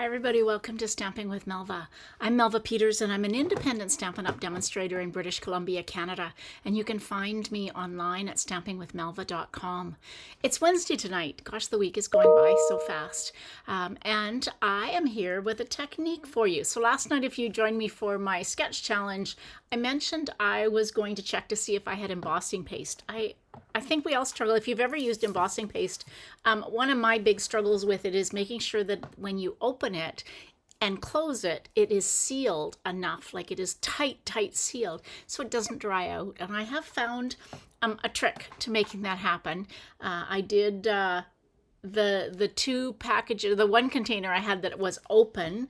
Hi everybody, welcome to Stamping with Melva. I'm Melva Peters and I'm an independent Stampin' Up! Demonstrator in British Columbia, Canada, and you can find me online at stampingwithmelva.com. It's Wednesday tonight. Gosh, the week is going by so fast. And I am here with a technique for you. So last night, if you joined me for my sketch challenge, I mentioned I was going to check to see if I had embossing paste. I think we all struggle. If you've ever used embossing paste, one of my big struggles with it is making sure that when you open it and close it, it is sealed enough, like it is tight sealed, so it doesn't dry out. And I have found a trick to making that happen. I did the two packages, the one container I had that was open,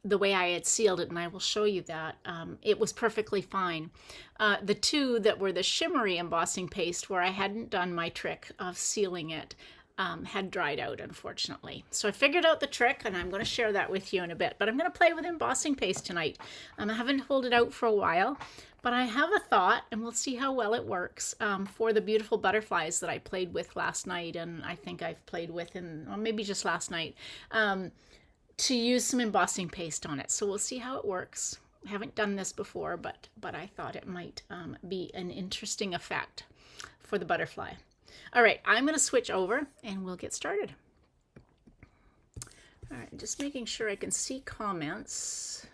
the way I had sealed it, and I will show you that. It was perfectly fine. The two that were the shimmery embossing paste, where I hadn't done my trick of sealing it, had dried out, unfortunately. So I figured out the trick, and I'm going to share that with you in a bit. But I'm going to play with embossing paste tonight. I haven't pulled it out for a while, but I have a thought, and we'll see how well it works for the beautiful butterflies that I played with last night, and I think I've played with or maybe just last night. To use some embossing paste on it. So we'll see how it works. I haven't done this before, but I thought it might be an interesting effect for the butterfly. All right, I'm going to switch over and we'll get started. All right, just making sure I can see comments.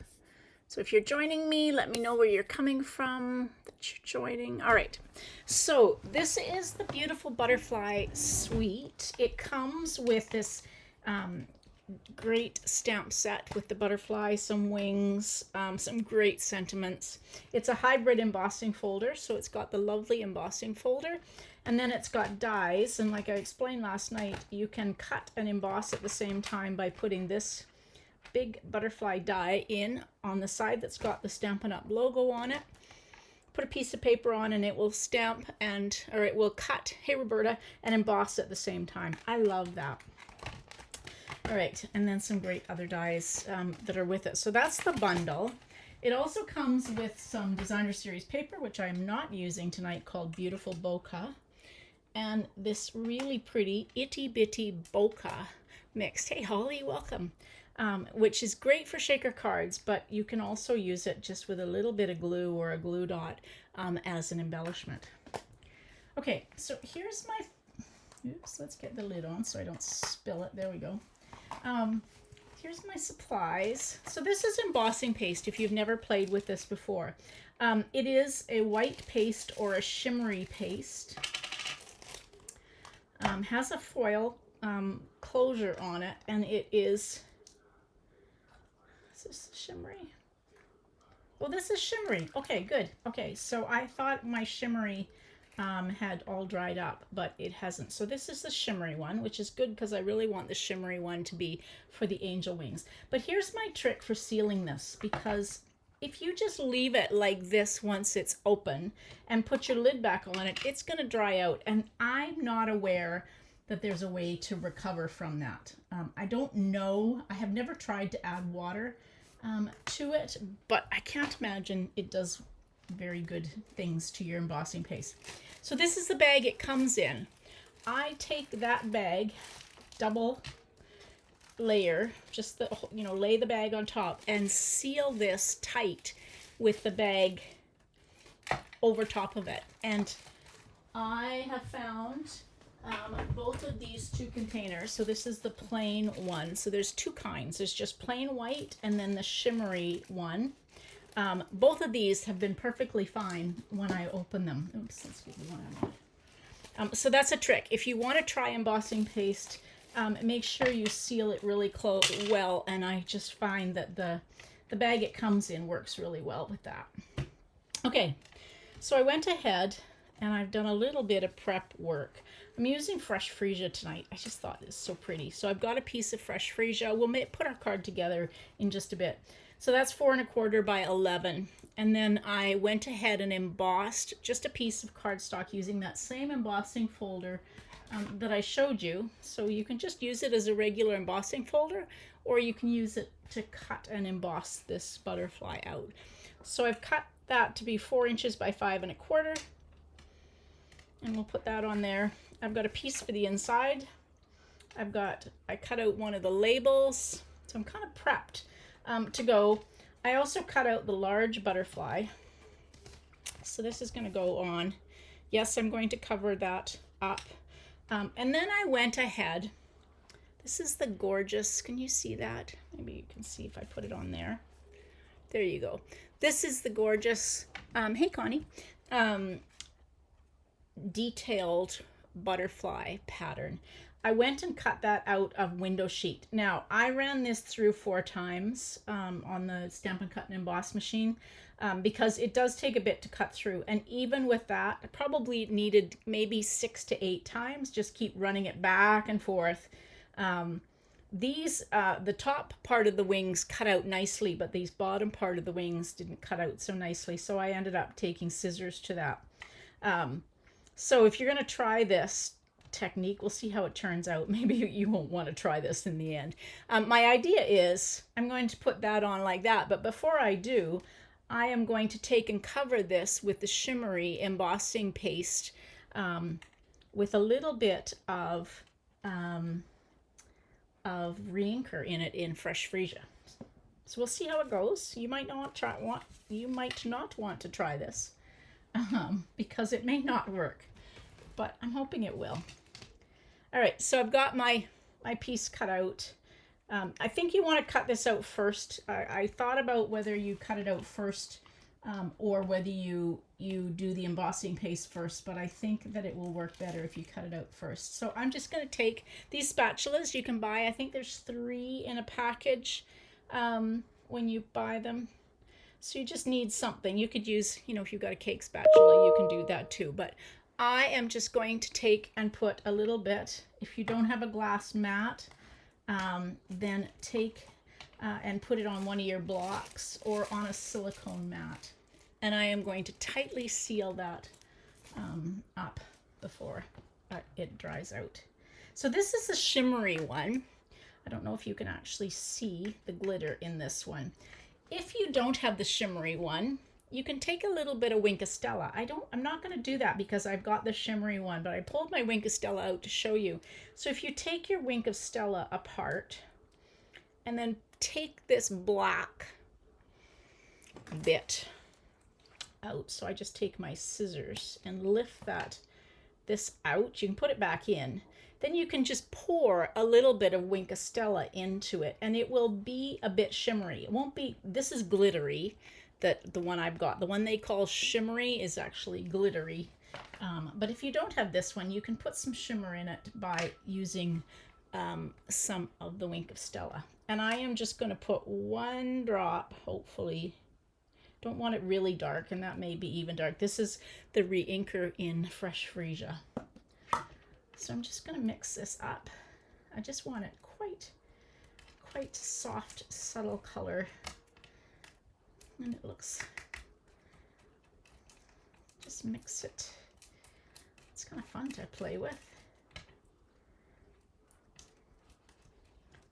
So if you're joining me, let me know where you're coming from, that you're joining. All right, so this is the beautiful butterfly suite. It comes with this great stamp set with the butterfly, some wings, some great sentiments. It's a hybrid embossing folder, so it's got the lovely embossing folder, and then it's got dies, and like I explained last night, you can cut and emboss at the same time by putting this big butterfly die in on the side that's got the Stampin' Up! Logo on it. Put a piece of paper on and it will stamp or it will cut, hey Roberta, and emboss at the same time. I love that. All right, and then some great other dies that are with it. So that's the bundle. It also comes with some designer series paper, which I'm not using tonight, called Beautiful Bokeh, and this really pretty itty bitty bokeh mix. Hey Holly, welcome. Which is great for shaker cards, but you can also use it just with a little bit of glue or a glue dot as an embellishment. Okay, so here's my, oops, let's get the lid on so I don't spill it. There we go. Here's my supplies. So this is embossing paste if you've never played with this before. It is a white paste or a shimmery paste. Has a foil closure on it, and it is this shimmery? Well, this is shimmery. Okay, good. Okay, so I thought my shimmery had all dried up, but it hasn't. So this is the shimmery one, which is good because I really want the shimmery one to be for the angel wings. But here's my trick for sealing this, because if you just leave it like this once it's open and put your lid back on it, it's going to dry out. And I'm not aware that there's a way to recover from that. I don't know. I have never tried to add water to it, but I can't imagine it does very good things to your embossing paste. So this is the bag it comes in. I take that bag, double layer, just the, lay the bag on top and seal this tight with the bag over top of it. And I have found both of these two containers. So this is the plain one. So there's two kinds. There's just plain white and then the shimmery one. Both of these have been perfectly fine when I open them. Oops, let's get the one I'm on. So that's a trick. If you want to try embossing paste, make sure you seal it really well. And I just find that the bag it comes in works really well with that. Okay, so I went ahead and I've done a little bit of prep work. I'm using fresh freesia tonight. I just thought it's so pretty. So I've got a piece of fresh freesia. We'll put our card together in just a bit. So that's 4 1/4 by 11. And then I went ahead and embossed just a piece of cardstock using that same embossing folder that I showed you. So you can just use it as a regular embossing folder, or you can use it to cut and emboss this butterfly out. So I've cut that to be 4 inches by 5 1/4. And we'll put that on there. I've got a piece for the inside. I cut out one of the labels So I'm kind of prepped to go. I also cut out the large butterfly. So this is going to go on. Yes, I'm going to cover that up. And then I went ahead. This is the gorgeous, can you see that? Maybe you can see if I put it on there. There you go. This is the gorgeous, hey Connie, detailed butterfly pattern. I went and cut that out of window sheet. Now, I ran this through 4 times on the Stamp and Cut and Emboss machine because it does take a bit to cut through. And even with that, I probably needed maybe 6 to 8 times. Just keep running it back and forth. The top part of the wings cut out nicely, but these bottom part of the wings didn't cut out so nicely. So I ended up taking scissors to that. So if you're going to try this technique, we'll see how it turns out. Maybe you won't want to try this in the end. My idea is I'm going to put that on like that, but before I do, I am going to take and cover this with the shimmery embossing paste with a little bit of reinker in it in Fresh Freesia. So we'll see how it goes. You might not want to try this because it may not work, but I'm hoping it will. All right, so I've got my piece cut out. I think you want to cut this out first. I thought about whether you cut it out first or whether you do the embossing paste first, but I think that it will work better if you cut it out first. So I'm just going to take these spatulas you can buy. I think there's 3 in a package when you buy them. So you just need something. You could use, if you've got a cake spatula, you can do that too. But I am just going to take and put a little bit. If you don't have a glass mat, then take and put it on one of your blocks or on a silicone mat. And I am going to tightly seal that up before it dries out. So this is the shimmery one. I don't know if you can actually see the glitter in this one. If you don't have the shimmery one, you can take a little bit of Wink of Stella. I'm not going to do that because I've got the shimmery one, but I pulled my Wink of Stella out to show you. So if you take your Wink of Stella apart and then take this black bit out. So I just take my scissors and lift this out. You can put it back in. Then you can just pour a little bit of Wink of Stella into it and it will be a bit shimmery. It won't be, this is glittery. The one I've got, the one they call shimmery, is actually glittery. But if you don't have this one, you can put some shimmer in it by using some of the Wink of Stella. And I am just going to put 1 drop, hopefully. Don't want it really dark, and that may be even dark. This is the re-inker in Fresh Freesia. So I'm just going to mix this up. I just want it quite soft, subtle color. And it looks, just mix it. It's kind of fun to play with.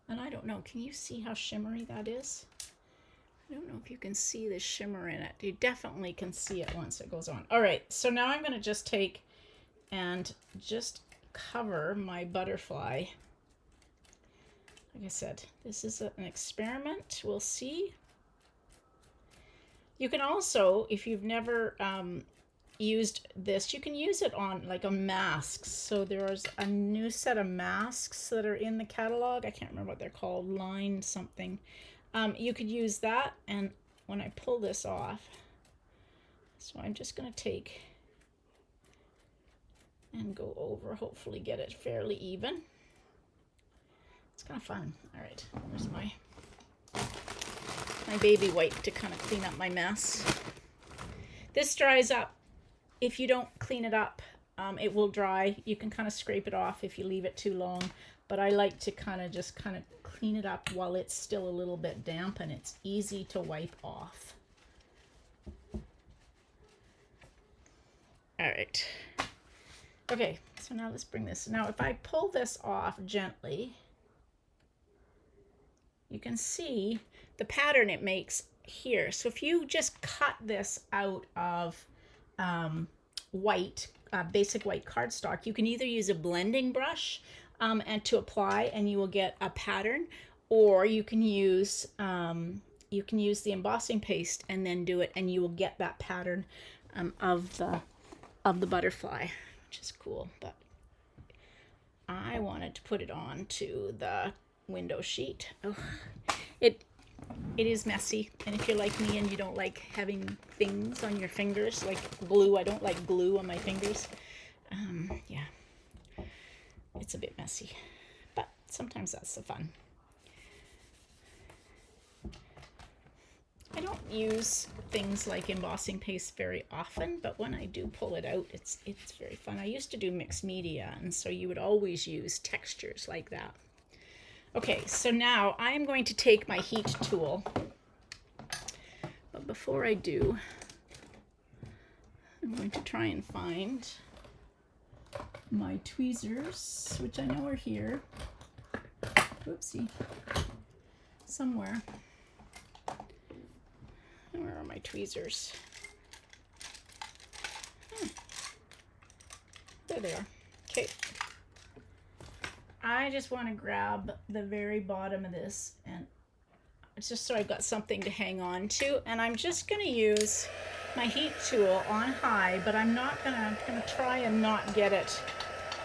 And I don't know, can you see how shimmery that is? I don't know if you can see the shimmer in it. You definitely can see it once it goes on. All right, so now I'm going to just take and just cover my butterfly. Like I said, this is an experiment. We'll see. You can also, if you've never used this, you can use it on like a masks. So there's a new set of masks that are in the catalog. I can't remember what they're called, line something. You could use that, and when I pull this off, so I'm just going to take and go over, hopefully get it fairly even. It's kind of fun. All right, there's my baby wipe to kind of clean up my mess. This dries up. If you don't clean it up, it will dry. You can kind of scrape it off if you leave it too long, but I like to kind of clean it up while it's still a little bit damp and it's easy to wipe off. All right. Okay, so now let's bring this. Now if I pull this off gently, you can see the pattern it makes here. So if you just cut this out of basic white cardstock, you can either use a blending brush and to apply, and you will get a pattern, or you can use the embossing paste and then do it, and you will get that pattern of the butterfly, which is cool. But I wanted to put it on to the window sheet. Oh, it is messy, and if you're like me and you don't like having things on your fingers, like glue, I don't like glue on my fingers. Yeah, it's a bit messy, but sometimes that's the fun. I don't use things like embossing paste very often, but when I do pull it out, it's very fun. I used to do mixed media, and so you would always use textures like that. Okay, so now I am going to take my heat tool, but before I do, I'm going to try and find my tweezers, which I know are here. Whoopsie. Somewhere. Where are my tweezers? There they are. Okay. I just want to grab the very bottom of this, and it's just so I've got something to hang on to. And I'm just going to use my heat tool on high, but I'm gonna try and not get it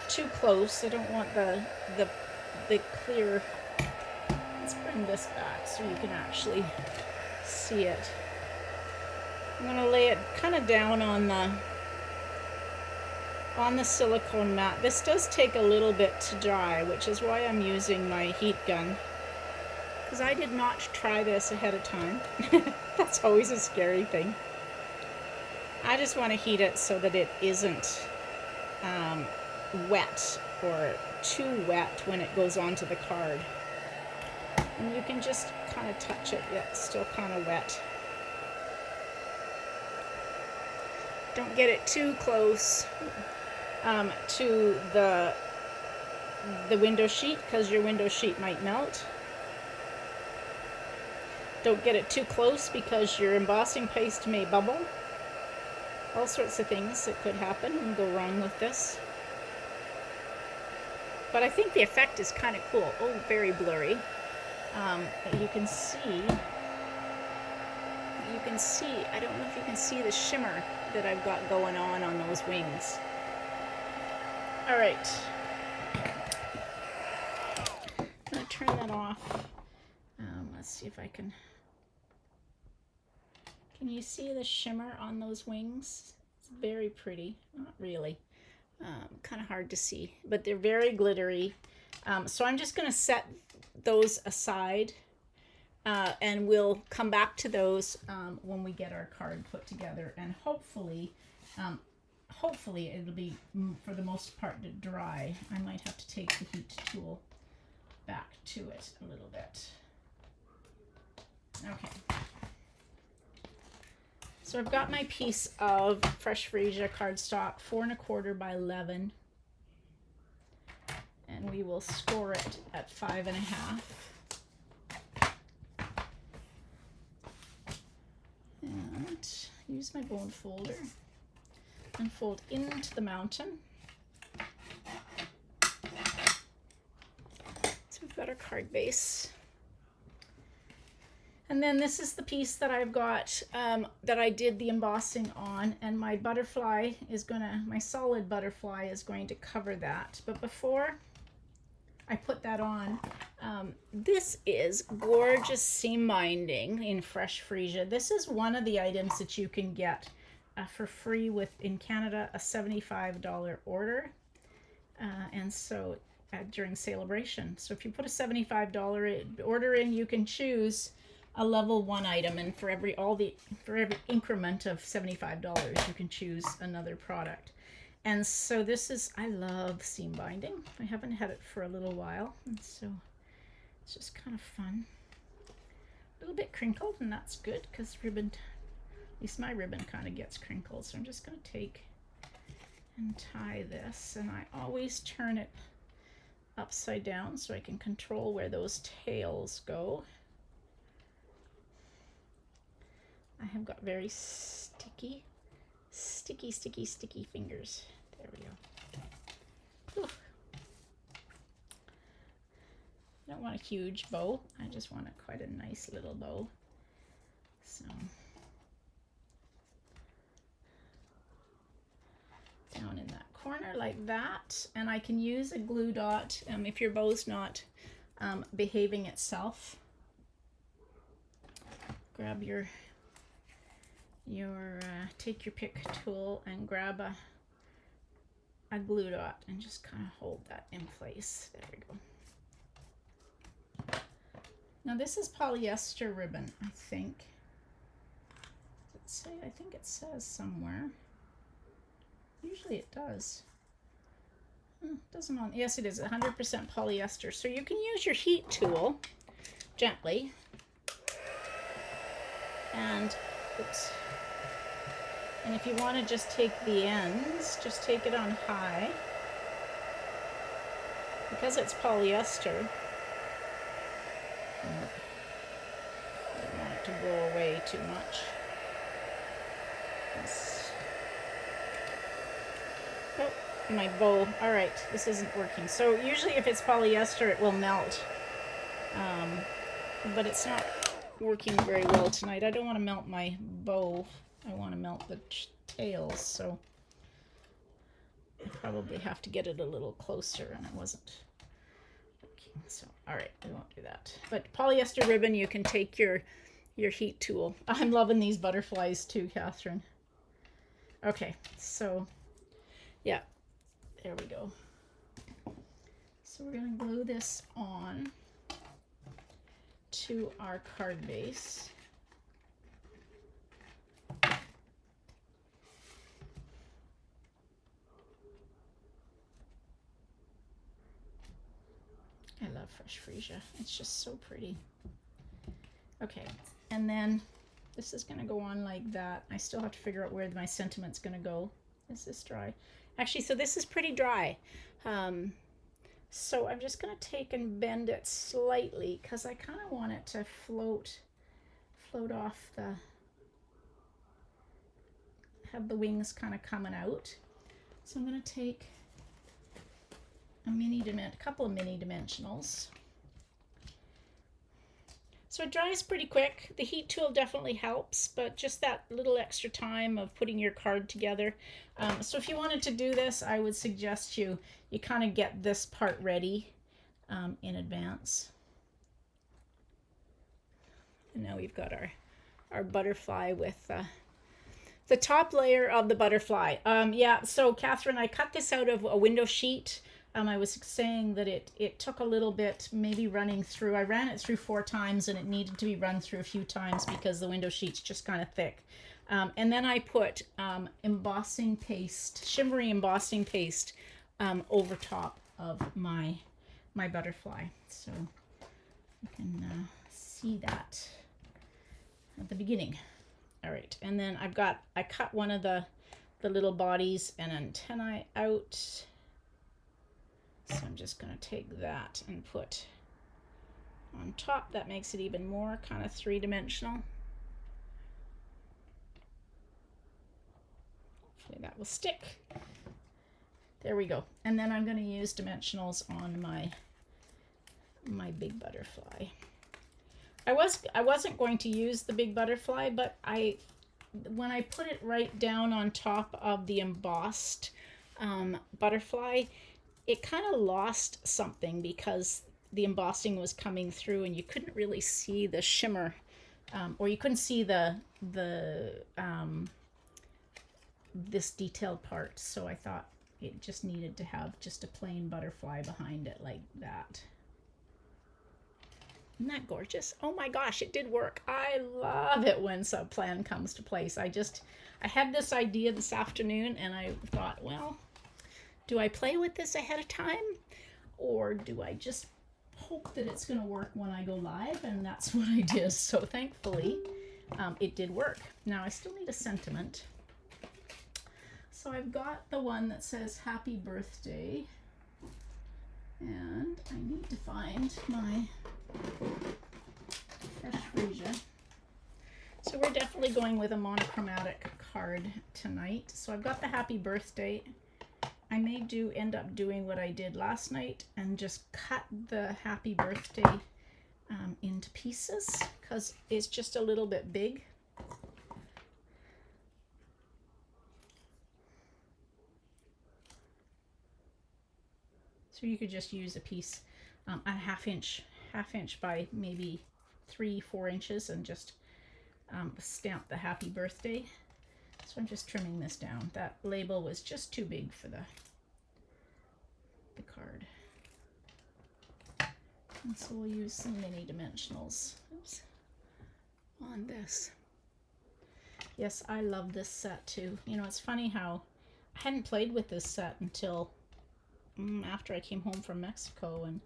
too close. I don't want the clear. Let's bring this back so you can actually see it. I'm going to lay it kind of down on the silicone mat. This does take a little bit to dry, which is why I'm using my heat gun, because I did not try this ahead of time. That's always a scary thing. I just want to heat it so that it isn't wet or too wet when it goes onto the card. And you can just kind of touch it. Yeah, it's still kind of wet. Don't get it too close to the window sheet, because your window sheet might melt. Don't get it too close because your embossing paste may bubble. All sorts of things that could happen and go wrong with this. But I think the effect is kind of cool. Oh, very blurry. You can see, I don't know if you can see the shimmer that I've got going on those wings. All right. I'm going to turn that off. Let's see if I can. Can you see the shimmer on those wings? It's very pretty. Not really. Kind of hard to see, but they're very glittery. So I'm just going to set those aside, and we'll come back to those when we get our card put together, and hopefully it'll be, for the most part, to dry. I might have to take the heat tool back to it a little bit. Okay. So I've got my piece of fresh freesia cardstock, 4 1/4 by 11, and we will score it at 5 1/2. And use my bone folder and fold into the mountain. So we've got our card base. And then this is the piece that I've got, that I did the embossing on, and my butterfly is my solid butterfly is going to cover that. But before I put that on, this is gorgeous seam binding in fresh freesia. This is one of the items that you can get for free in Canada, a $75 order, and so during Celebration. So if you put a $75 order in, you can choose a level 1 item, and for every increment of $75, you can choose another product. And so this is, I love seam binding. I haven't had it for a little while, and so it's just kind of fun. A little bit crinkled, and that's good because ribbon, at least my ribbon, kind of gets crinkled. So I'm just going to take and tie this, and I always turn it upside down so I can control where those tails go. I have got very sticky fingers. There we go. Ooh. don't want a huge bow. I just want quite a nice little bow. So down in that corner like that, and I can use a glue dot if your bow's not behaving itself. Grab your take your pick tool and grab a glue dot and just kind of hold that in place. There we go. Now this is polyester ribbon, I think. Does it say? I think it says somewhere. Usually it does. Doesn't on. Yes, it is 100% polyester. So you can use your heat tool gently, and oops. And if you want to just take the ends, just take it on high. Because it's polyester, I don't want it to go away too much. Oh, my bow. All right, this isn't working. So usually if it's polyester, it will melt. But it's not working very well tonight. I don't want to melt my bow. I want to melt the tails, so I probably have to get it a little closer, and it wasn't working. So, all right, we won't do that. But polyester ribbon, you can take your heat tool. I'm loving these butterflies too, Catherine. Okay, so yeah, there we go. So we're going to glue this on to our card base. I love fresh freesia. It's just so pretty. Okay, and then this is going to go on like that. I still have to figure out where my sentiment's going to go. Is this dry? Actually, so this is pretty dry. So I'm just going to take and bend it slightly because I kind of want it to float off the, have the wings kind of coming out. So I'm going to take a couple of mini dimensionals. So it dries pretty quick. The heat tool definitely helps, but just that little extra time of putting your card together. So if you wanted to do this, I would suggest you kind of get this part ready in advance. And now we've got our butterfly with the top layer of the butterfly. Yeah, so Catherine, I cut this out of a window sheet. I was saying that it took a little bit, maybe running through. I ran it through 4 times, and it needed to be run through a few times because the window sheet's just kind of thick. And then I put embossing paste, shimmery embossing paste, over top of my butterfly. So you can see that at the beginning. All right, and then I cut one of the little bodies and antennae out. So I'm just going to take that and put on top. That makes it even more kind of 3-dimensional. Hopefully that will stick. There we go. And then I'm going to use dimensionals on my big butterfly. I wasn't going to use the big butterfly, but when I put it right down on top of the embossed butterfly, it kind of lost something because the embossing was coming through and you couldn't really see the shimmer, or you couldn't see this detailed part. So I thought it just needed to have just a plain butterfly behind it like that. Isn't that gorgeous? Oh my gosh, it did work. I love it when some plan comes to place. I had this idea this afternoon and I thought, well, do I play with this ahead of time, or do I just hope that it's going to work when I go live? And that's what I did. So thankfully, it did work. Now I still need a sentiment. So I've got the one that says happy birthday, and I need to find my fresh freesia. So we're definitely going with a monochromatic card tonight. So I've got the happy birthday, I may end up doing what I did last night and just cut the happy birthday into pieces because it's just a little bit big. So you could just use a piece, a half inch by maybe 3-4 inches, and just stamp the happy birthday. So I'm just trimming this down. That label was just too big for the card. And so we'll use some mini dimensionals. Oops. On this. Yes, I love this set too. You know, it's funny how I hadn't played with this set until after I came home from Mexico, and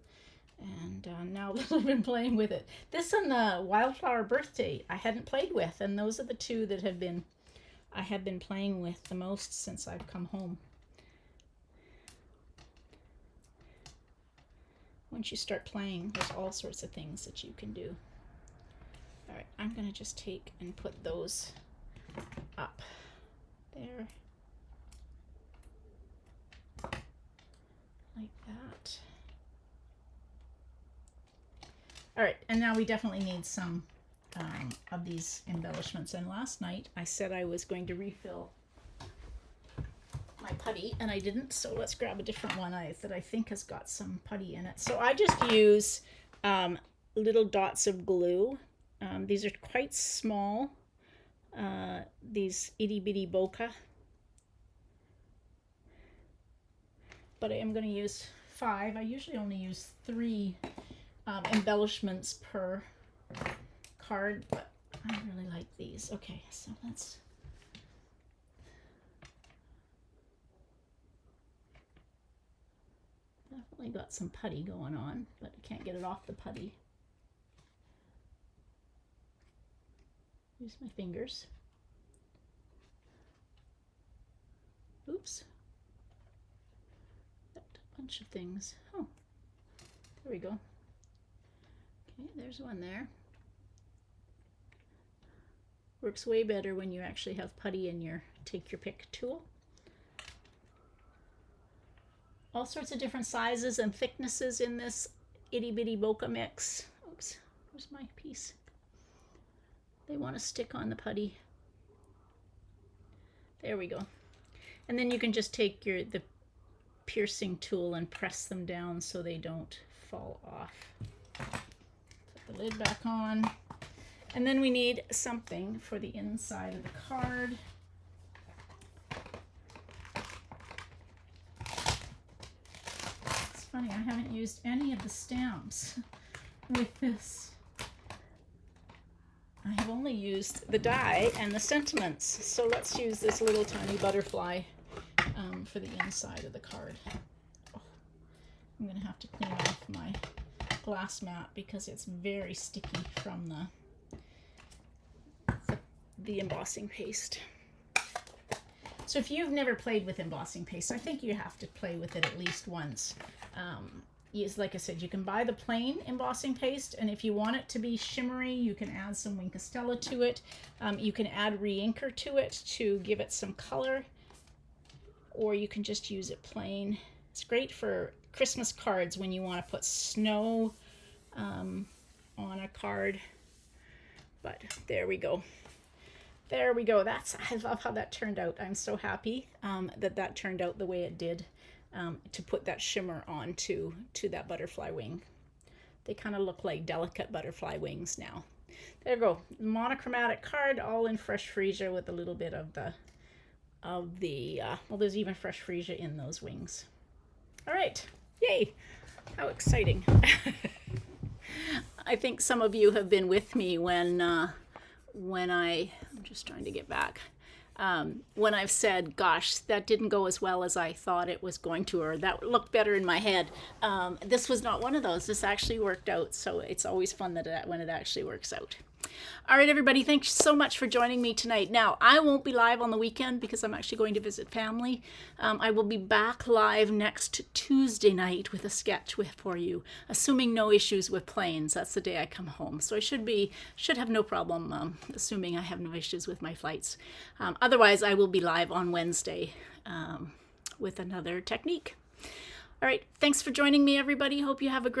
now that I've been playing with it. This and the Wildflower Birthday I hadn't played with, and those are the two that I have been playing with the most since I've come home. Once you start playing, there's all sorts of things that you can do. All right, I'm gonna just take and put those up there. Like that. All right, and now we definitely need some of these embellishments. And last night I said I was going to refill my putty, and I didn't, so let's grab a different one that I think has got some putty in it. So I just use little dots of glue. These are quite small, these itty bitty bokeh, but I am going to use 5. I usually only use 3 embellishments per card, but I really like these. Okay, so let's definitely got some putty going on, but I can't get it off the putty. Use my fingers. Oops. Got a bunch of things. Oh, there we go. Okay, there's one there. Works way better when you actually have putty in your take your pick tool. All sorts of different sizes and thicknesses in this itty bitty bokeh mix. Oops, where's my piece? They want to stick on the putty. There we go. And then you can just take the piercing tool and press them down so they don't fall off. Put the lid back on. And then we need something for the inside of the card. It's funny, I haven't used any of the stamps with this. I have only used the die and the sentiments. So let's use this little tiny butterfly for the inside of the card. Oh, I'm going to have to clean off my glass mat because it's very sticky from the embossing paste. So if you've never played with embossing paste, I think you have to play with it at least once. Like I said, you can buy the plain embossing paste, and if you want it to be shimmery, you can add some Wink of Stella to it. You can add re-inker to it to give it some color, or you can just use it plain. It's great for Christmas cards when you want to put snow on a card. But there we go. There we go. I love how that turned out. I'm so happy that turned out the way it did, to put that shimmer on to that butterfly wing. They kind of look like delicate butterfly wings now. There we go. Monochromatic card, all in fresh freesia with a little bit of well, there's even fresh freesia in those wings. All right. Yay. How exciting. I think some of you have been with me when I'm just trying to get back, when I've said, gosh, that didn't go as well as I thought it was going to, or that looked better in my head. This was not one of those. This actually worked out, so it's always fun when it actually works out. All right, everybody, thanks so much for joining me tonight. Now, I won't be live on the weekend because I'm actually going to visit family. I will be back live next Tuesday night with a sketch for you, assuming no issues with planes. That's the day I come home. So I should have no problem, assuming I have no issues with my flights. Otherwise, I will be live on Wednesday with another technique. All right, thanks for joining me, everybody. Hope you have a great